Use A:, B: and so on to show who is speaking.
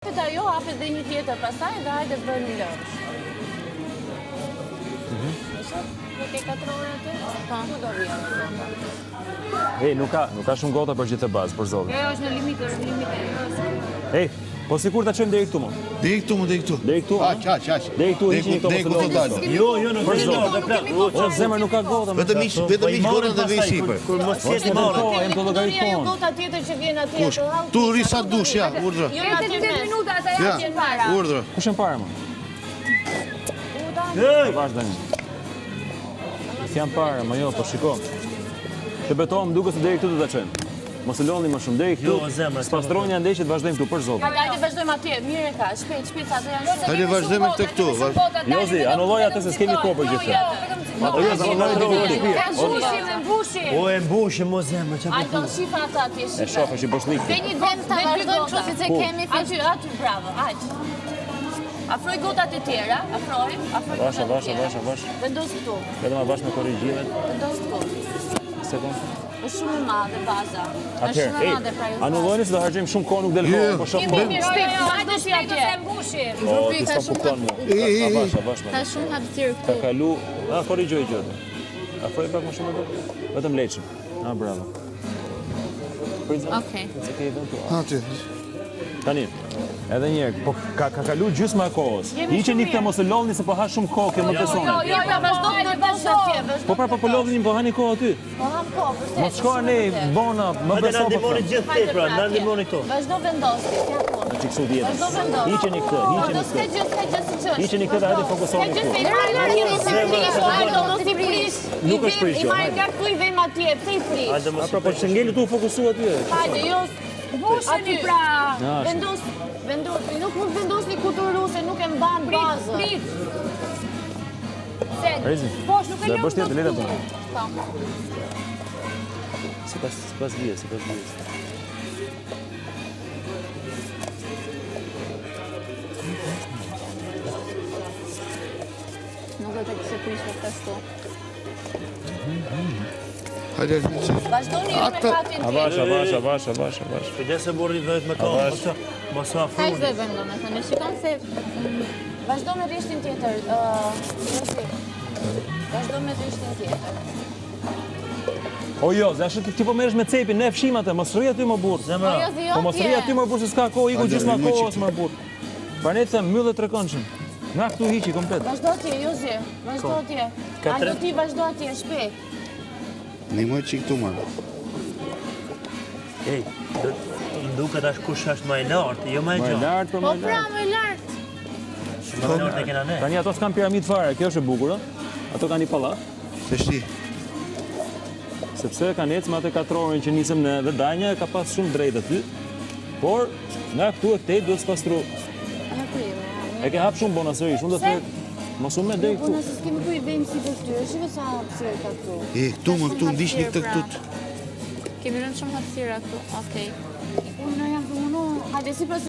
A: Hapet ajo, hapet dhe një tjetër pastaj dhe hajde bëni lësh. Nuk e 4 orë aty? Ku do vjen?
B: Nuk ka shumë gota për gjithë të bazë, për zotin.
A: Jo, është në limitë, është në limitë.
B: Po sikur ta çojmë deri këtu më.
C: Deri këtu.
B: Deri këtu.
C: Aq.
B: Deri këtu hiqni këto mos.
C: Jo,
D: nuk
B: Për
D: është
B: zotin. O zemër nuk ka gota.
C: Vetëm hiq gotën dhe vej sipër.
D: Kur mos fjeti marrë.
B: Jem të llogarit
A: Ajo
B: ton.
A: gota tjetër që vjen atje.
C: Tu rri sa dush, ja, urdhra.
A: Jo, 10 minuta ata
C: Ja,
A: janë para.
C: urdhra.
B: Kush janë para më? Vash tani. Janë para, më jo, po shiko. Të betohem duket se deri këtu do ta çojmë. Mos e loni më shumë deri këtu. Spastroni andej që të vazhdojmë këtu për zotin.
A: Hajde vazhdojmë atje. Mirë e ka. Shpejt ato janë.
C: Hajde vazhdojmë këtë këtu.
B: Jozi, anulloj atë se s'kemi kohë për gjithë.
A: Ka mbushi.
D: O e mbushim mos zemër, çfarë
A: Ai do shifa ata atje.
B: E shoh, është i boshlik.
A: Dhe një vend ta vazhdojmë kështu siç e kemi. Aty, bravo. Aq. Afroj gotat e tjera, afroj.
B: Vash.
A: Vendos këtu.
B: Vetëm avash me korrigjimet.
A: Vendos këtu.
B: Sekond.
A: Është shumë e madhe baza. Është shumë e
B: Atëherë,
A: madhe pra ju.
B: anullojeni se do harxojmë shumë kohë, nuk del kohë, po shoh kohë.
A: Mirë, shpejt, vazhdo si atje. Mbushim.
B: O, ti s'po kupton mua. Avash.
A: Ka shumë hapësirë
B: Ka
A: këtu.
B: kalu, korrigjoj gjë. Afroj pak më shumë atë. Vetëm leçim. Bravo.
A: Okej.
C: Aty.
B: Tani, edhe një herë, po ka kalu gjysma e kohës. Hiqeni këtë mos e lodhni se po ha shumë kohë, kjo më besoni.
A: Jo, vazhdo atje.
B: Po pra po lodhni, po hani kohë aty.
A: Po ham kohë, vërtet.
B: Mos shkoni bona, më
D: Hajde na
B: beso po.
D: ndihmoni gjithë te pra, na ndihmoni këtu.
A: Vazhdo vendosi, t'ja punë.
B: Çiksu dieta.
A: Vazhdo vendosi.
B: Hiqeni këtë.
A: S'ka gjë si ç'është.
B: Hiqeni këtë dhe hajde fokusoni këtu. Nuk është prish,
A: I marrë nga këtu i vem atje, pse i prish?
D: Hajde mos.
B: Po çengeli tu fokusu aty.
A: Hajde, jo. Aty pra. Vendos, nuk mund vendosni kuturuse, nuk e mban bazën. Prit.
B: Rezi.
A: Posh, nuk e
B: Do
A: lëm.
B: bësh tjetër leta tonë.
A: Po.
B: Sipas vjes.
A: Nuk do të kishte prish kështu.
C: Hajde.
A: Vazhdoni me katin
B: Avash.
D: Kujdes se burri vetë me kohë, mos
A: Ka
D: afroni.
A: çdo vend domethënë, shikon se vazhdo me rishtin tjetër. Vazhdo me rishtin tjetër.
B: O jo, zash ti po merresh me cepin, ne fshim atë, mos rri aty më burr. Po mos rri aty më burr se s'ka kohë, iku gjysma kohës më burr. Pra ne them mbyllë trekonshëm. Nga këtu hiqi komplet.
A: Vazhdo atje, Jozi. Vazhdo atje. Alo ti vazhdo atje, shpejt.
C: Nimoj çik këtu më.
D: Ej, duket as kush është më i lartë, jo më
B: Më
D: i gjatë.
B: lart për
A: Po
B: më
A: pra,
B: lart.
A: më lart.
D: Më i lartë e kena ne.
B: Tani ato s'kan piramid fare, kjo është e bukur, ë? Ato kanë një pallat,
C: Se shti.
B: sepse kanë ecë me atë 4 orën që nisëm ne dhe Danja ka pas shumë drejt aty. Por nga këtu e këtej duhet spastru. E ke hap shumë bona sërish, unë do të thotë mos u më deri
A: Po
B: këtu.
A: nëse s'kemi ku i vem si vështirë, shikoj sa hapësirë ka këtu.
C: Këtu ndiqni këtë këtu.
A: Kemi rënë shumë hapësira këtu. Okej. Unë jam këtu, hajde si pas